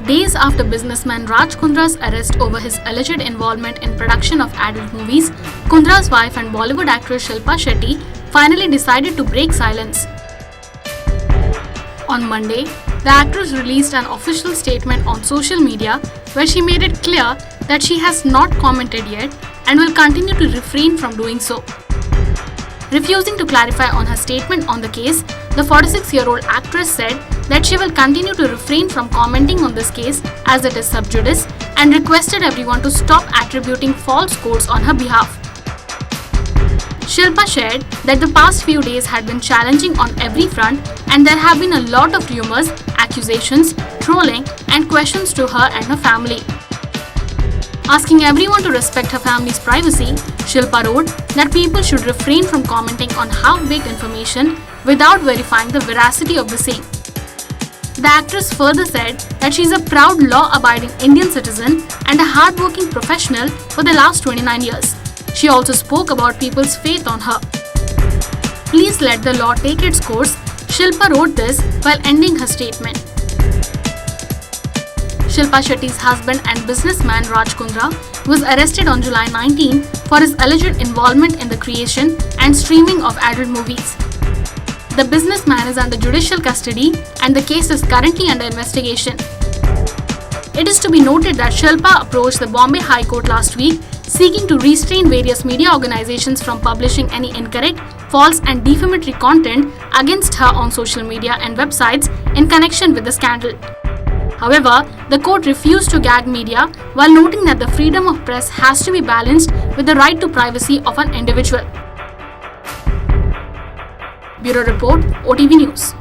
Days after businessman Raj Kundra's arrest over his alleged involvement in production of adult movies, Kundra's wife and Bollywood actress Shilpa Shetty finally decided to break silence. On Monday, the actress released an official statement on social media where she made it clear that she has not commented yet and will continue to refrain from doing so. Refusing to clarify on her statement on the case, the 46-year-old actress said that she will continue to refrain from commenting on this case as it is sub judice and requested everyone to stop attributing false quotes on her behalf. Shilpa shared that the past few days had been challenging on every front and there have been a lot of rumors, accusations, trolling and questions to her and her family. Asking everyone to respect her family's privacy, Shilpa wrote that people should refrain from commenting on half-baked information without verifying the veracity of the same. The actress further said that she is a proud law-abiding Indian citizen and a hard-working professional for the last 29 years. She also spoke about people's faith on her. Please let the law take its course, Shilpa wrote this while ending her statement. Shilpa Shetty's husband and businessman Raj Kundra was arrested on July 19 for his alleged involvement in the creation and streaming of adult movies. The businessman is under judicial custody and the case is currently under investigation. It is to be noted that Shilpa approached the Bombay High Court last week seeking to restrain various media organizations from publishing any incorrect, false and defamatory content against her on social media and websites in connection with the scandal. However, the court refused to gag media while noting that the freedom of press has to be balanced with the right to privacy of an individual. Bureau Report, OTV News.